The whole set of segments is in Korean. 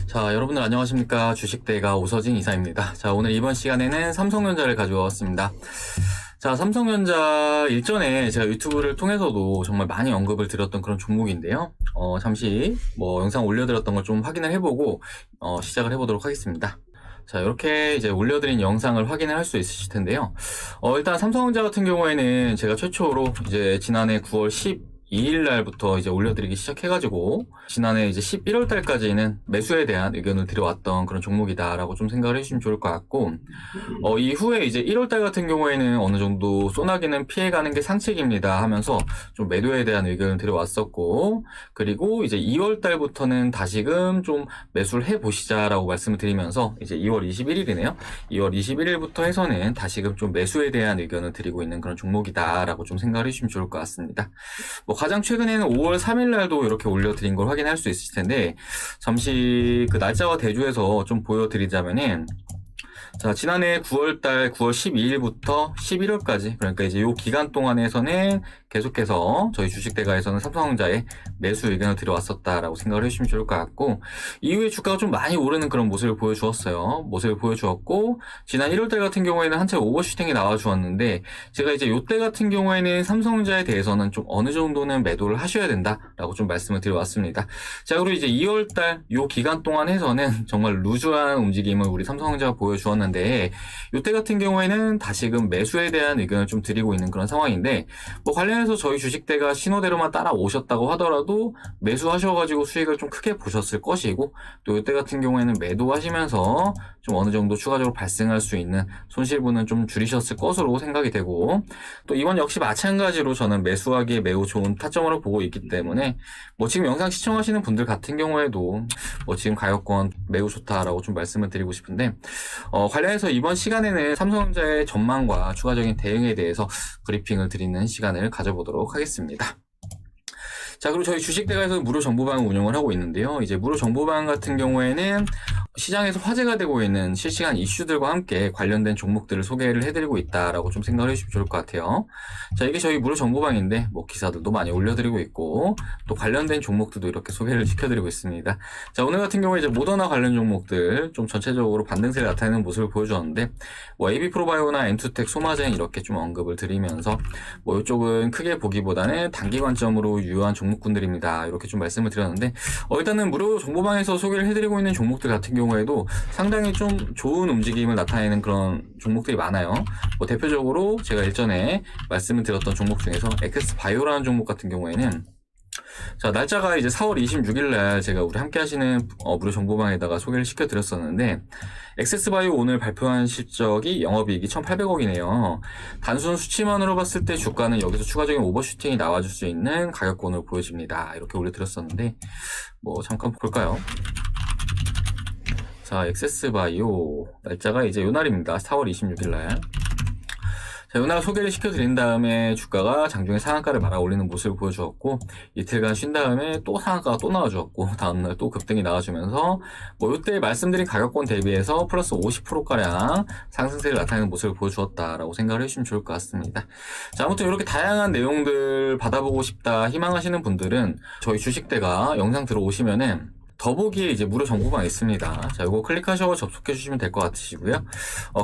자, 여러분들 안녕하십니까. 주식대가 오서진 이사입니다. 자, 오늘 이번 시간에는 삼성전자를 가져왔습니다. 자, 삼성전자 일전에 제가 유튜브를 통해서도 정말 많이 언급을 드렸던 그런 종목인데요. 잠시 영상 올려드렸던 걸 좀 확인을 해보고 시작을 해보도록 하겠습니다. 자, 이렇게 이제 올려드린 영상을 확인을 할 수 있으실 텐데요. 일단 삼성전자 같은 경우에는 제가 최초로 이제 지난해 9월 12일 날부터 이제 올려드리기 시작해가지고 지난해 이제 11월 달까지는 매수에 대한 의견을 드려왔던 그런 종목이다라고 좀 생각을 해주시면 좋을 것 같고, 이후에 이제 1월 달 같은 경우에는 어느 정도 소나기는 피해가는 게 상책입니다 하면서 좀 매도에 대한 의견을 드려왔었고, 그리고 이제 2월 달부터는 다시금 좀 매수를 해보시자라고 말씀을 드리면서 이제 2월 21일이네요. 2월 21일부터 해서는 다시금 좀 매수에 대한 의견을 드리고 있는 그런 종목이다라고 좀 생각을 해주시면 좋을 것 같습니다. 가장 최근에는 5월 3일 날도 이렇게 올려드린 걸 확인할 수 있을 텐데, 잠시 그 날짜와 대조해서 좀 보여드리자면은, 자, 지난해 9월달 9월 12일부터 11월까지, 그러니까 이제 요 기간 동안에서는 계속해서 저희 주식대가에서는 삼성전자에 매수 의견을 드려왔었다라고 생각을 해주시면 좋을 것 같고, 이후에 주가가 좀 많이 오르는 그런 모습을 보여주었고, 지난 1월달 같은 경우에는 한차 오버슈팅이 나와주었는데, 제가 이제 요때 같은 경우에는 삼성전자에 대해서는 좀 어느 정도는 매도를 하셔야 된다라고 좀 말씀을 드려왔습니다. 자, 그리고 이제 2월달 요 기간 동안에서는 정말 루즈한 움직임을 우리 삼성전자가 보여주었는데, 요때 같은 경우에는 다시금 매수에 대한 의견을 좀 드리고 있는 그런 상황인데, 관련해서 저희 주식대가 신호대로만 따라오셨다고 하더라도 매수하셔가지고 수익을 좀 크게 보셨을 것이고, 또 이때 같은 경우에는 매도하시면서 좀 어느 정도 추가적으로 발생할 수 있는 손실분은 좀 줄이셨을 것으로 생각이 되고, 또 이번 역시 마찬가지로 저는 매수하기에 매우 좋은 타점으로 보고 있기 때문에 지금 영상 시청하시는 분들 같은 경우에도 지금 가격권 매우 좋다라고 좀 말씀을 드리고 싶은데, 관련해서 이번 시간에는 삼성전자의 전망과 추가적인 대응에 대해서 브리핑을 드리는 시간을 가져보도록 하겠습니다. 자, 그리고 저희 주식대가에서 무료 정보방을 운영을 하고 있는데요. 이제 무료 정보방 같은 경우에는 시장에서 화제가 되고 있는 실시간 이슈들과 함께 관련된 종목들을 소개를 해드리고 있다라고 좀 생각을 해주시면 좋을 것 같아요. 자, 이게 저희 무료 정보방인데 기사들도 많이 올려드리고 있고, 또 관련된 종목들도 이렇게 소개를 시켜드리고 있습니다. 자, 오늘 같은 경우에 이제 모더나 관련 종목들 좀 전체적으로 반등세를 나타내는 모습을 보여주었는데, AB프로바이오나 엔투텍, 소마젠 이렇게 좀 언급을 드리면서 이쪽은 크게 보기보다는 단기 관점으로 유효한 종목군들입니다. 이렇게 좀 말씀을 드렸는데, 일단은 무료 정보방에서 소개를 해드리고 있는 종목들 같은 경우에도 상당히 좀 좋은 움직임을 나타내는 그런 종목들이 많아요. 대표적으로 제가 일전에 말씀을 드렸던 종목 중에서 엑스바이오라는 종목 같은 경우에는, 자, 날짜가 이제 4월 26일 날 제가 우리 함께 하시는 무료 정보방에다가 소개를 시켜드렸었는데, 엑세스바이오 오늘 발표한 실적이 영업이익이 1,800억이네요. 단순 수치만으로 봤을 때 주가는 여기서 추가적인 오버슈팅이 나와줄 수 있는 가격권을 보여집니다. 이렇게 올려드렸었는데, 잠깐 볼까요? 자, 엑세스바이오 날짜가 이제 요 날입니다. 4월 26일 날. 자, 요날 소개를 시켜드린 다음에 주가가 장중에 상한가를 말아 올리는 모습을 보여주었고, 이틀간 쉰 다음에 또 상한가가 또 나와주었고, 다음날 또 급등이 나와주면서 요때 말씀드린 가격권 대비해서 플러스 50%가량 상승세를 나타내는 모습을 보여주었다라고 생각을 해주시면 좋을 것 같습니다. 자, 아무튼 이렇게 다양한 내용들 받아보고 싶다 희망하시는 분들은 저희 주식대가 영상 들어오시면은 더보기에 이제 무료 정보방 있습니다. 자, 이거 클릭하셔서 접속해 주시면 될 것 같으시고요.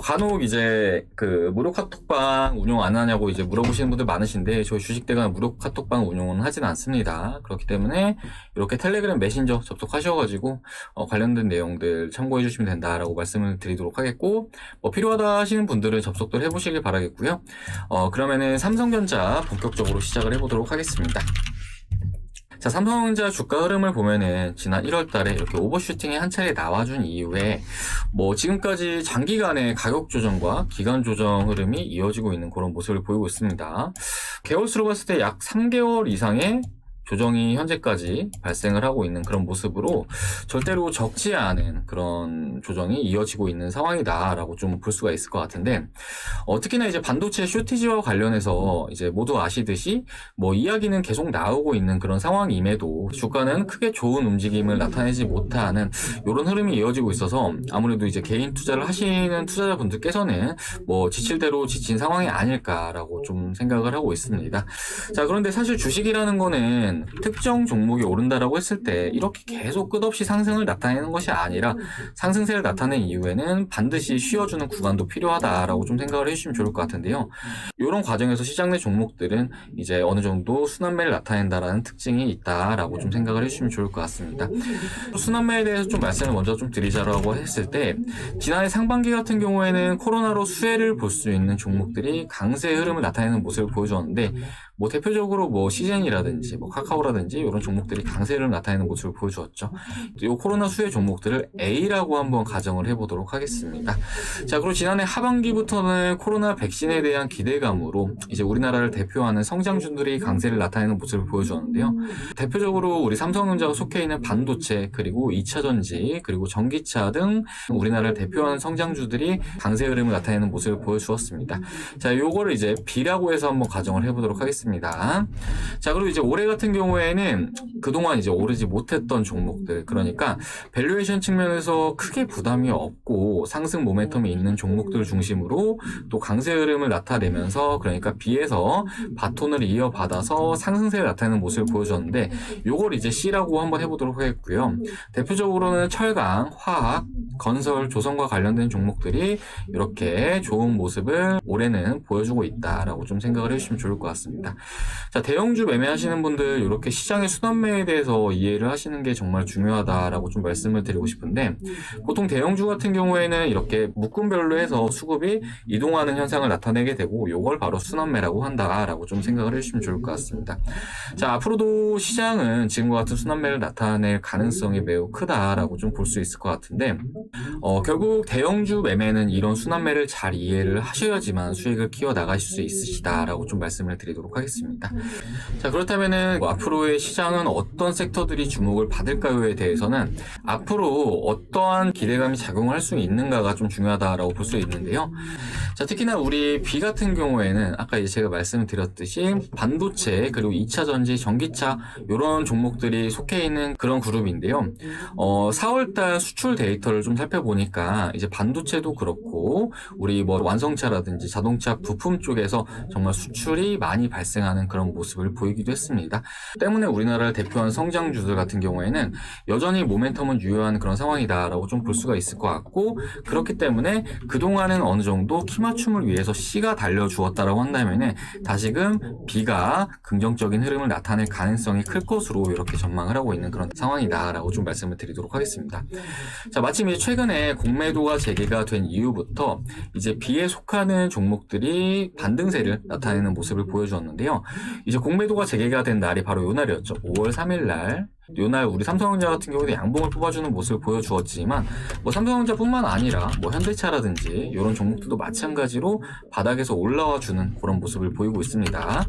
간혹 이제 무료 카톡방 운영 안 하냐고 이제 물어보시는 분들 많으신데, 저희 주식대가 무료 카톡방 운영은 하진 않습니다. 그렇기 때문에 이렇게 텔레그램 메신저 접속하셔가지고 관련된 내용들 참고해 주시면 된다라고 말씀을 드리도록 하겠고, 필요하다 하시는 분들은 접속도 해보시길 바라겠고요. 그러면은 삼성전자 본격적으로 시작을 해보도록 하겠습니다. 자, 삼성전자 주가 흐름을 보면은 지난 1월 달에 이렇게 오버슈팅이 한 차례 나와준 이후에 지금까지 장기간의 가격 조정과 기간 조정 흐름이 이어지고 있는 그런 모습을 보이고 있습니다. 개월수로 봤을 때 약 3개월 이상의 조정이 현재까지 발생을 하고 있는 그런 모습으로 절대로 적지 않은 그런 조정이 이어지고 있는 상황이다라고 좀 볼 수가 있을 것 같은데, 특히나 이제 반도체 쇼티지와 관련해서 이제 모두 아시듯이 이야기는 계속 나오고 있는 그런 상황임에도 주가는 크게 좋은 움직임을 나타내지 못하는 이런 흐름이 이어지고 있어서, 아무래도 이제 개인 투자를 하시는 투자자분들께서는 지칠 대로 지친 상황이 아닐까라고 좀 생각을 하고 있습니다. 자, 그런데 사실 주식이라는 거는 우리는 특정 종목이 오른다라고 했을 때 이렇게 계속 끝없이 상승을 나타내는 것이 아니라 상승세를 나타낸 이후에는 반드시 쉬어주는 구간도 필요하다라고 좀 생각을 해주시면 좋을 것 같은데요. 이런 과정에서 시장 내 종목들은 이제 어느 정도 순환매를 나타낸다라는 특징이 있다라고 좀 생각을 해주시면 좋을 것 같습니다. 순환매에 대해서 좀 말씀을 먼저 좀 드리자라고 했을 때 지난해 상반기 같은 경우에는 코로나로 수혜를 볼 수 있는 종목들이 강세 흐름을 나타내는 모습을 보여줬는데 뭐 대표적으로 뭐 시젠이라든지 뭐 카카오라든지 이런 종목들이 강세를 나타내는 모습을 보여주었죠. 이 코로나 수혜 종목들을 A라고 한번 가정을 해보도록 하겠습니다. 자, 그리고 지난해 하반기부터는 코로나 백신에 대한 기대감으로 이제 우리나라를 대표하는 성장주들이 강세를 나타내는 모습을 보여주었는데요. 대표적으로 우리 삼성전자가 속해 있는 반도체 그리고 2차전지 그리고 전기차 등 우리나라를 대표하는 성장주들이 강세 흐름을 나타내는 모습을 보여주었습니다. 자, 요거를 이제 B라고 해서 한번 가정을 해보도록 하겠습니다. 자, 그리고 이제 올해 같은 경우에는 그동안 이제 오르지 못했던 종목들, 그러니까 밸류에이션 측면에서 크게 부담이 없고 상승 모멘텀이 있는 종목들 중심으로 또 강세 흐름을 나타내면서 그러니까 B에서 바톤을 이어받아서 상승세를 나타내는 모습을 보여줬는데 요걸 이제 C라고 한번 해보도록 하겠고요. 대표적으로는 철강, 화학, 건설, 조선과 관련된 종목들이 이렇게 좋은 모습을 올해는 보여주고 있다라고 좀 생각을 해주시면 좋을 것 같습니다. 자, 대형주 매매하시는 분들 이렇게 시장의 순환매에 대해서 이해를 하시는 게 정말 중요하다라고 좀 말씀을 드리고 싶은데 보통 대형주 같은 경우에는 이렇게 묶음별로 해서 수급이 이동하는 현상을 나타내게 되고 이걸 바로 순환매라고 한다라고 좀 생각을 해주시면 좋을 것 같습니다. 자, 앞으로도 시장은 지금과 같은 순환매를 나타낼 가능성이 매우 크다라고 좀 볼 수 있을 것 같은데 결국 대형주 매매는 이런 순환매를 잘 이해를 하셔야지만 수익을 키워 나가실 수 있으시다라고 좀 말씀을 드리도록 하겠습니다. 자, 그렇다면은 앞으로의 시장은 어떤 섹터들이 주목을 받을까요에 대해서는 앞으로 어떠한 기대감이 작용할 수 있는가가 좀 중요하다라고 볼 수 있는데요. 자, 특히나 우리 B 같은 경우에는 아까 이제 제가 말씀을 드렸듯이 반도체 그리고 2차 전지, 전기차 이런 종목들이 속해 있는 그런 그룹인데요. 4월달 수출 데이터를 좀 살펴보니까 이제 반도체도 그렇고 우리 뭐 완성차라든지 자동차 부품 쪽에서 정말 수출이 많이 발생하는 그런 모습을 보이기도 했습니다. 때문에 우리나라를 대표하는 성장주들 같은 경우에는 여전히 모멘텀은 유효한 그런 상황이다라고 좀 볼 수가 있을 것 같고 그렇기 때문에 그동안은 어느 정도 키 맞춤을 위해서 C가 달려주었다라고 한다면은 다시금 B가 긍정적인 흐름을 나타낼 가능성이 클 것으로 이렇게 전망을 하고 있는 그런 상황이다라고 좀 말씀을 드리도록 하겠습니다. 자, 마침 이제 최근에 공매도가 재개가 된 이후부터 이제 B에 속하는 종목들이 반등세를 나타내는 모습을 보여주었는데요. 이제 공매도가 재개가 된 날이 바로 요 날이었죠. 5월 3일 날. 요날 우리 삼성전자 같은 경우도 양봉을 뽑아주는 모습을 보여주었지만 뭐 삼성전자뿐만 아니라 뭐 현대차라든지 이런 종목들도 마찬가지로 바닥에서 올라와 주는 그런 모습을 보이고 있습니다.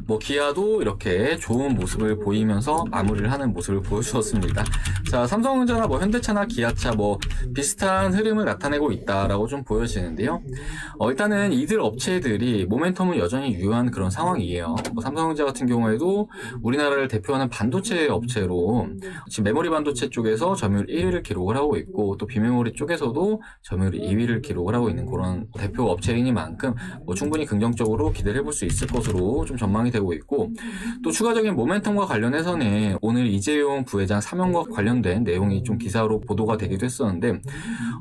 뭐 기아도 이렇게 좋은 모습을 보이면서 마무리를 하는 모습을 보여주었습니다. 자, 삼성전자나 뭐 현대차나 기아차 뭐 비슷한 흐름을 나타내고 있다라고 좀 보여지는데요. 일단은 이들 업체들이 모멘텀은 여전히 유효한 그런 상황이에요. 뭐 삼성전자 같은 경우에도 우리나라를 대표하는 반도체 업체로 지금 메모리 반도체 쪽에서 점유율 1위를 기록을 하고 있고 또 비메모리 쪽에서도 점유율 2위를 기록을 하고 있는 그런 대표 업체이니만큼 뭐 충분히 긍정적으로 기대를 해볼 수 있을 것으로 좀 전망이 되고 있고 또 추가적인 모멘텀과 관련해서는 오늘 이재용 부회장 사면과 관련된 내용이 좀 기사로 보도가 되기도 했었는데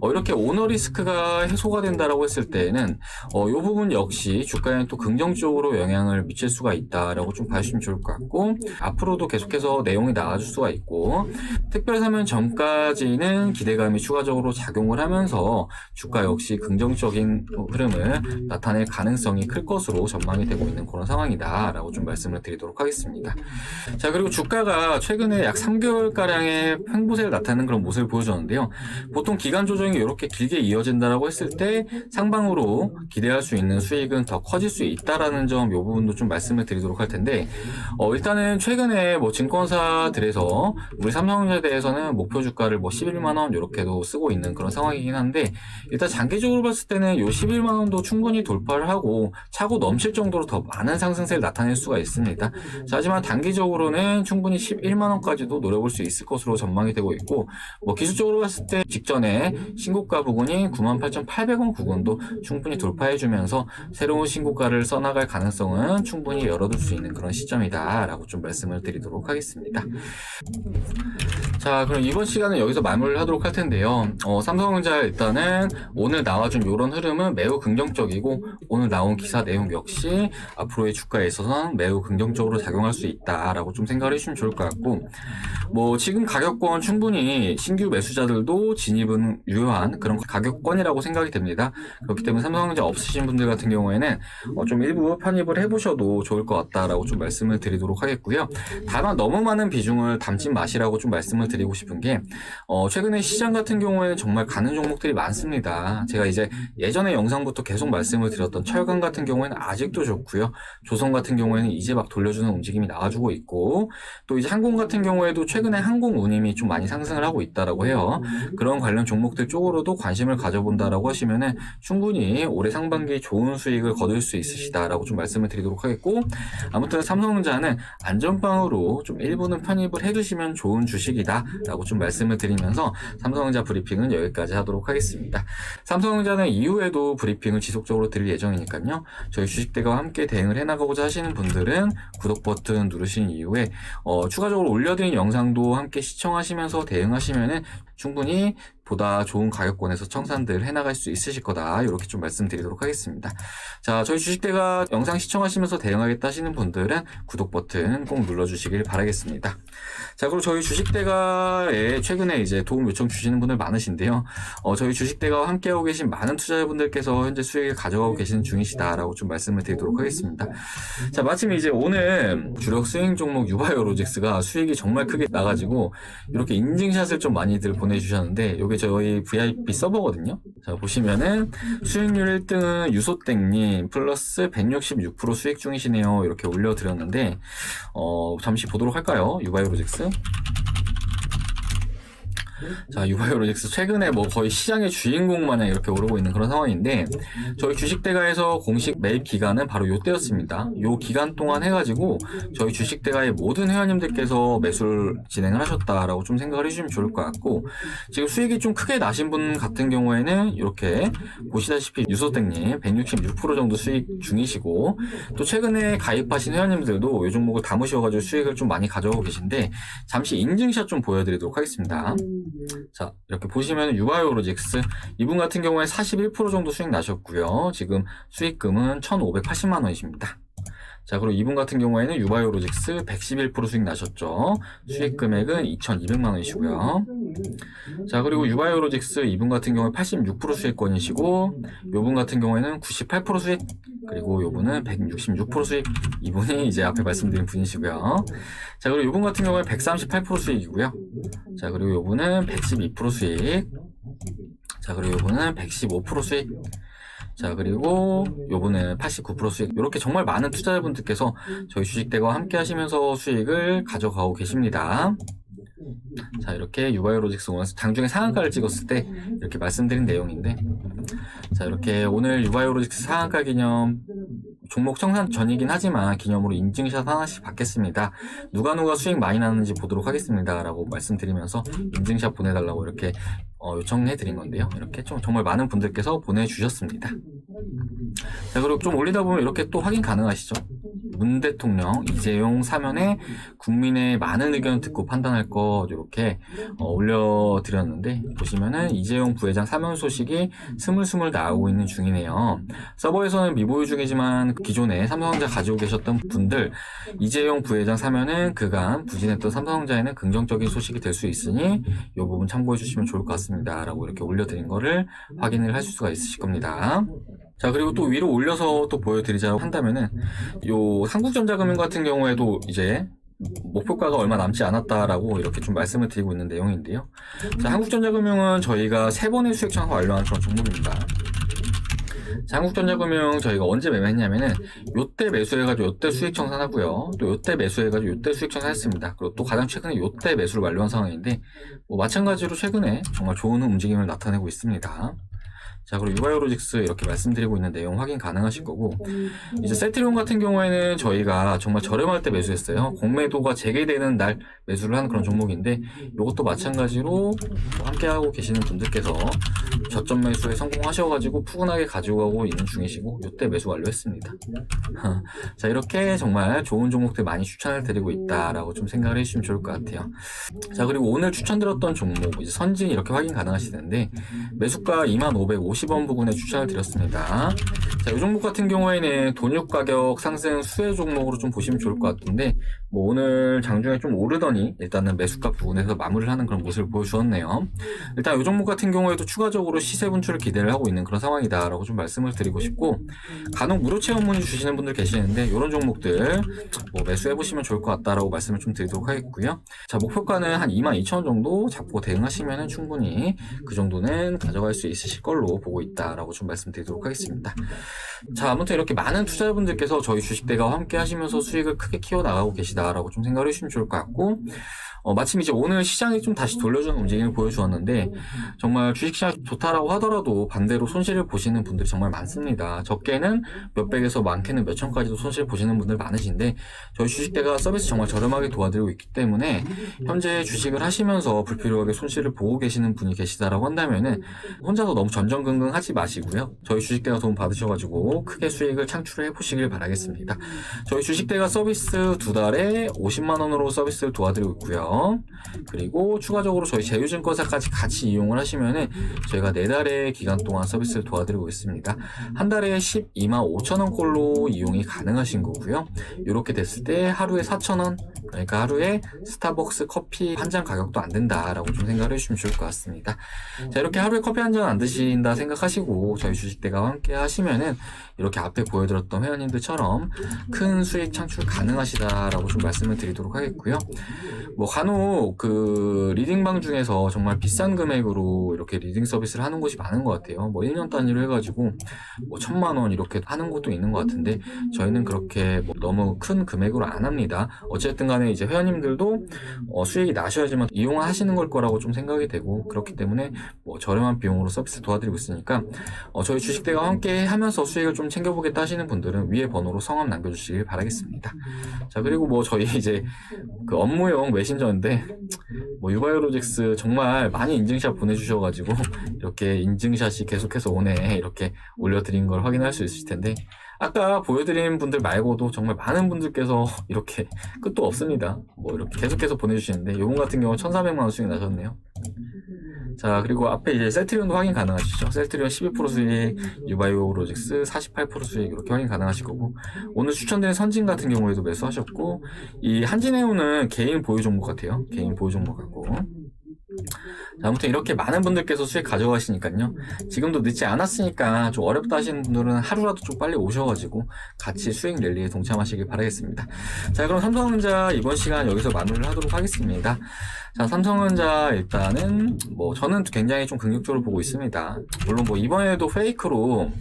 이렇게 오너 리스크가 해소가 된다라고 했을 때에는 이 부분 역시 주가에 또 긍정적으로 영향을 미칠 수가 있다라고 좀 봐주시면 좋을 것 같고 앞으로도 계속해서 내용이 나와줄 수가 있고 특별 사면 전까지는 기대감이 추가적으로 작용을 하면서 주가 역시 긍정적인 흐름을 나타낼 가능성이 클 것으로 전망이 되고 있는 그런 상황이다 라고 좀 말씀을 드리도록 하겠습니다. 자, 그리고 주가가 최근에 약 3개월가량의 횡보세를 나타내는 그런 모습을 보여줬는데요. 보통 기간 조정이 이렇게 길게 이어진다라고 했을 때 상방으로 기대할 수 있는 수익은 더 커질 수 있다라는 점 이 부분도 좀 말씀을 드리도록 할 텐데 일단은 최근에 뭐 증권사 투자자들에서 우리 삼성전자에 대해서는 목표 주가를 뭐 11만원 이렇게도 쓰고 있는 그런 상황이긴 한데, 일단 장기적으로 봤을 때는 요 11만원도 충분히 돌파를 하고 차고 넘칠 정도로 더 많은 상승세를 나타낼 수가 있습니다. 자, 하지만 단기적으로는 충분히 11만원까지도 노려볼 수 있을 것으로 전망이 되고 있고, 뭐 기술적으로 봤을 때 직전에 신고가 부근이 98,800원 부근도 충분히 돌파해주면서 새로운 신고가를 써나갈 가능성은 충분히 열어둘 수 있는 그런 시점이다 라고 좀 말씀을 드리도록 하겠습니다. 자, 그럼 이번 시간은 여기서 마무리를 하도록 할 텐데요. 삼성전자 일단은 오늘 나와준 이런 흐름은 매우 긍정적이고, 오늘 나온 기사 내용 역시 앞으로의 주가에 있어서는 매우 긍정적으로 작용할 수 있다라고 좀 생각을 해주시면 좋을 것 같고, 뭐 지금 가격권 충분히 신규 매수자들도 진입은 유효한 그런 가격권이라고 생각이 됩니다. 그렇기 때문에 삼성전자 없으신 분들 같은 경우에는 좀 일부 편입을 해보셔도 좋을 것 같다라고 좀 말씀을 드리도록 하겠고요. 다만 너무 많은 비중을 담지 마시라고 좀 말씀을 드리고 싶은 게, 최근에 시장 같은 경우에는 정말 가는 종목들이 많습니다. 제가 이제 예전에 영상부터 계속 말씀을 드렸던 철강 같은 경우에는 아직도 좋고요. 조선 같은 경우에는 이제 막 돌려주는 움직임이 나와주고 있고, 또 이제 항공 같은 경우에도 최근에 항공 운임이 좀 많이 상승을 하고 있다라고 해요. 그런 관련 종목들 쪽으로도 관심을 가져본다라고 하시면은 충분히 올해 상반기 좋은 수익을 거둘 수 있으시다라고 좀 말씀을 드리도록 하겠고, 아무튼 삼성전자는 안전빵으로 좀 일부는 편입을 해두시면 좋은 주식이다라고 좀 말씀을 드리면서 삼성전자 브리핑은 여기까지 하도록 하겠습니다. 삼성전자는 이후에도 브리핑을 지속적으로 드릴 예정이니까요. 저희 주식대가와 함께 대응을 해나가고자 하시는 분들은 구독 버튼 누르신 이후에 추가적으로 올려드린 영상도 함께 시청하시면서 대응하시면은 충분히 보다 좋은 가격권에서 청산들 해나갈 수 있으실 거다, 이렇게 좀 말씀드리도록 하겠습니다. 자, 저희 주식대가 영상 시청하시면서 대응하겠다 하시는 분들은 구독 버튼 꼭 눌러주시길 바라겠습니다. 자, 그리고 저희 주식대가에 최근에 이제 도움 요청 주시는 분들 많으신데요. 저희 주식대가와 함께하고 계신 많은 투자자분들께서 현재 수익을 가져가고 계시는 중이시다라고 좀 말씀을 드리도록 하겠습니다. 자, 마침 이제 오늘 주력 수익 종목 유바이오로직스가 수익이 정말 크게 나가지고 이렇게 인증샷을 좀 많이들 보내주셨는데, 요게 저희 VIP 서버거든요. 자, 보시면은 수익률 1등은 유소땡님 플러스 166% 수익 중이시네요, 이렇게 올려드렸는데, 잠시 보도록 할까요? 유바이오로직스. 자, 유바이오로직스 최근에 뭐 거의 시장의 주인공 마냥 이렇게 오르고 있는 그런 상황인데, 저희 주식대가에서 공식 매입 기간은 바로 요때였습니다. 요 기간 동안 해가지고 저희 주식대가의 모든 회원님들께서 매수를 진행을 하셨다라고 좀 생각을 해주시면 좋을 것 같고, 지금 수익이 좀 크게 나신 분 같은 경우에는 이렇게 보시다시피 유소땡님 166% 정도 수익 중이시고, 또 최근에 가입하신 회원님들도 요 종목을 담으셔가지고 수익을 좀 많이 가져오고 계신데, 잠시 인증샷 좀 보여드리도록 하겠습니다. 자, 이렇게 보시면 유바이오로직스 이분 같은 경우에 41% 정도 수익 나셨고요. 지금 수익금은 1,580만원이십니다. 자, 그리고 이분 같은 경우에는 유바이오로직스 111% 수익 나셨죠. 수익 금액은 2,200만원이시고요. 자, 그리고 유바이오로직스 이분 같은 경우에 86% 수익권이시고, 요분 같은 경우에는 98% 수익, 그리고 요분은 166% 수익, 이분이 이제 앞에 말씀드린 분이시고요. 자, 그리고 요분 같은 경우에 138% 수익이고요. 자, 그리고 요분은 112% 수익. 자, 그리고 요분은 115% 수익. 자, 그리고 요번에 89% 수익. 이렇게 정말 많은 투자자분들께서 저희 주식대가와 함께 하시면서 수익을 가져가고 계십니다. 자, 이렇게 유바이오로직스 오늘 장중에 상한가를 찍었을 때 이렇게 말씀드린 내용인데, 자, 이렇게 오늘 유바이오로직스 상한가 기념 종목 청산 전이긴 하지만 기념으로 인증샷 하나씩 받겠습니다. 누가 수익 많이 나는지 보도록 하겠습니다 라고 말씀드리면서 인증샷 보내달라고 이렇게 요청해 드린 건데요. 이렇게 좀 정말 많은 분들께서 보내주셨습니다. 자, 그리고 좀 올리다 보면 이렇게 또 확인 가능하시죠. 문 대통령 이재용 사면에 국민의 많은 의견을 듣고 판단할 것, 이렇게 올려드렸는데, 보시면은 이재용 부회장 사면 소식이 스물스물 나오고 있는 중이네요. 서버에서는 미보유 중이지만 기존에 삼성전자 가지고 계셨던 분들, 이재용 부회장 사면은 그간 부진했던 삼성전자에는 긍정적인 소식이 될 수 있으니 이 부분 참고해 주시면 좋을 것 같습니다 라고 이렇게 올려드린 거를 확인을 하실 수가 있으실 겁니다. 자, 그리고 또 위로 올려서 또 보여드리자고 한다면은, 요 한국전자금융 같은 경우에도 이제 목표가가 얼마 남지 않았다라고 이렇게 좀 말씀을 드리고 있는 내용인데요. 자, 한국전자금융은 저희가 3번의 수익 청산 완료한 그런 종목입니다. 자, 한국전자금융 저희가 언제 매매했냐면은 요때 매수해가지고 요때 수익 청산하고요. 또 요때 매수해가지고 요때 수익 청산했습니다. 그리고 또 가장 최근에 요때 매수를 완료한 상황인데 뭐 마찬가지로 최근에 정말 좋은 움직임을 나타내고 있습니다. 자, 그리고 유바이오로직스 이렇게 말씀드리고 있는 내용 확인 가능하실 거고, 이제 셀트리온 같은 경우에는 저희가 정말 저렴할 때 매수했어요. 공매도가 재개되는 날 매수를 하는 그런 종목인데, 이것도 마찬가지로 함께하고 계시는 분들께서 저점 매수에 성공하셔가지고 푸근하게 가지고 가고 있는 중이시고, 이때 매수 완료했습니다. 자, 이렇게 정말 좋은 종목들 많이 추천을 드리고 있다라고 좀 생각을 해주시면 좋을 것 같아요. 자, 그리고 오늘 추천드렸던 종목, 이제 선진 이렇게 확인 가능하시는데, 매수가 2550원 부근에 추천을 드렸습니다. 자, 이 종목 같은 경우에는 돈육 가격 상승 수혜 종목으로 좀 보시면 좋을 것 같은데, 뭐 오늘 장중에 좀 오르더니 일단은 매수가 부근에서 마무리를 하는 그런 모습을 보여주었네요. 일단 이 종목 같은 경우에도 추가적으로 시세 분출을 기대를 하고 있는 그런 상황이다라고 좀 말씀을 드리고 싶고, 간혹 무료 체험 문의 주시는 분들 계시는데 이런 종목들 뭐 매수해 보시면 좋을 것 같다라고 말씀을 좀 드리도록 하겠고요. 자, 목표가는 한 22,000원 정도 잡고 대응하시면 충분히 그 정도는 가져갈 수 있으실 걸로 보고 있다라고 좀 말씀드리도록 하겠습니다. 자, 아무튼 이렇게 많은 투자자분들께서 저희 주식대가와 함께 하시면서 수익을 크게 키워나가고 계시다라고 좀 생각을 해주시면 좋을 것 같고, 마침 이제 오늘 시장이 좀 다시 돌려주는 움직임을 보여주었는데, 정말 주식시장이 좋다라고 하더라도 반대로 손실을 보시는 분들이 정말 많습니다. 적게는 몇백에서 많게는 몇천까지도 손실 보시는 분들 많으신데, 저희 주식대가 서비스 정말 저렴하게 도와드리고 있기 때문에 현재 주식을 하시면서 불필요하게 손실을 보고 계시는 분이 계시다라고 한다면은 혼자서 너무 전전긍긍 하지 마시고요. 저희 주식대가 도움 받으셔가지고 크게 수익을 창출해 보시길 바라겠습니다. 저희 주식대가 서비스 2달에 50만 원으로 서비스를 도와드리고 있고요. 그리고 추가적으로 저희 제휴증권사까지 같이 이용을 하시면은 저희가 4달의 기간 동안 서비스를 도와드리고 있습니다. 한 달에 12만 5천 원꼴로 이용이 가능하신 거고요. 이렇게 됐을 때 하루에 4천 원, 그러니까 하루에 스타벅스 커피 한 잔 가격도 안 된다라고 좀 생각을 해주시면 좋을 것 같습니다. 자, 이렇게 하루에 커피 한 잔 안 드신다 생각하시고 저희 주식대가 함께 하시면은 이렇게 앞에 보여드렸던 회원님들처럼 큰 수익 창출 가능하시다라고 좀 말씀을 드리도록 하겠고요. 뭐 간혹 그 리딩방 중에서 정말 비싼 금액으로 이렇게 리딩 서비스를 하는 곳이 많은 것 같아요. 뭐 1년 단위로 해가지고 뭐 1,000만 원 이렇게 하는 곳도 있는 것 같은데 저희는 그렇게 뭐 너무 큰 금액으로 안 합니다. 어쨌든 간에 이제 회원님들도 수익이 나셔야지만 이용하시는 걸 거라고 좀 생각이 되고, 그렇기 때문에 뭐 저렴한 비용으로 서비스 도와드리고 있으니까 저희 주식대가 함께 하면서 수익을 좀 챙겨보겠다 하시는 분들은 위에 번호로 성함 남겨주시길 바라겠습니다. 자, 그리고 뭐 저희 이제 그 업무용 메신저인데 뭐 유바이오로직스 정말 많이 인증샷 보내주셔가지고 이렇게 인증샷이 계속해서 오네 이렇게 올려드린 걸 확인할 수 있을 텐데, 아까 보여드린 분들 말고도 정말 많은 분들께서 이렇게 끝도 없습니다. 뭐 이렇게 계속해서 보내주시는데 요번 같은 경우 1,400만 원 수익 나셨네요. 자, 그리고 앞에 이제 셀트리온도 확인 가능하시죠. 셀트리온 12% 수익, 유바이오로직스 48% 수익 이렇게 확인 가능하실 거고, 오늘 추천드린 선진 같은 경우에도 매수하셨고, 이 한진해운은 개인 보유 종목 같아요. 개인 보유 종목 같고. 자, 아무튼 이렇게 많은 분들께서 수익 가져가시니까요. 지금도 늦지 않았으니까 좀 어렵다 하시는 분들은 하루라도 좀 빨리 오셔가지고 같이 수익 랠리에 동참하시길 바라겠습니다. 자, 그럼 삼성전자 이번 시간 여기서 마무리를 하도록 하겠습니다. 자, 삼성전자 일단은 뭐 저는 굉장히 좀 긍정적으로 보고 있습니다. 물론 뭐 이번에도 페이크로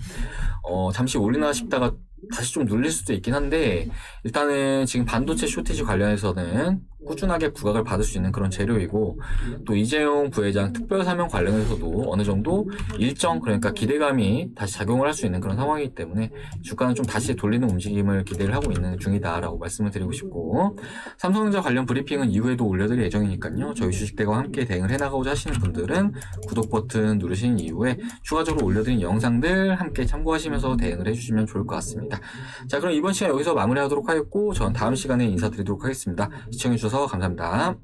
잠시 올리나 싶다가 다시 좀 눌릴 수도 있긴 한데, 일단은 지금 반도체 쇼티지 관련해서는 꾸준하게 부각을 받을 수 있는 그런 재료이고, 또 이재용 부회장 특별 사면 관련해서도 어느 정도 일정, 그러니까 기대감이 다시 작용을 할 수 있는 그런 상황이기 때문에 주가는 좀 다시 돌리는 움직임을 기대를 하고 있는 중이다라고 말씀을 드리고 싶고, 삼성전자 관련 브리핑은 이후에도 올려드릴 예정이니까요. 저희 주식대가와 함께 대응을 해나가고자 하시는 분들은 구독 버튼 누르신 이후에 추가적으로 올려드린 영상들 함께 참고하시면서 대응을 해주시면 좋을 것 같습니다. 자, 그럼 이번 시간 여기서 마무리하도록 하겠고, 전 다음 시간에 인사드리도록 하겠습니다. 시청해주셔서 감사합니다.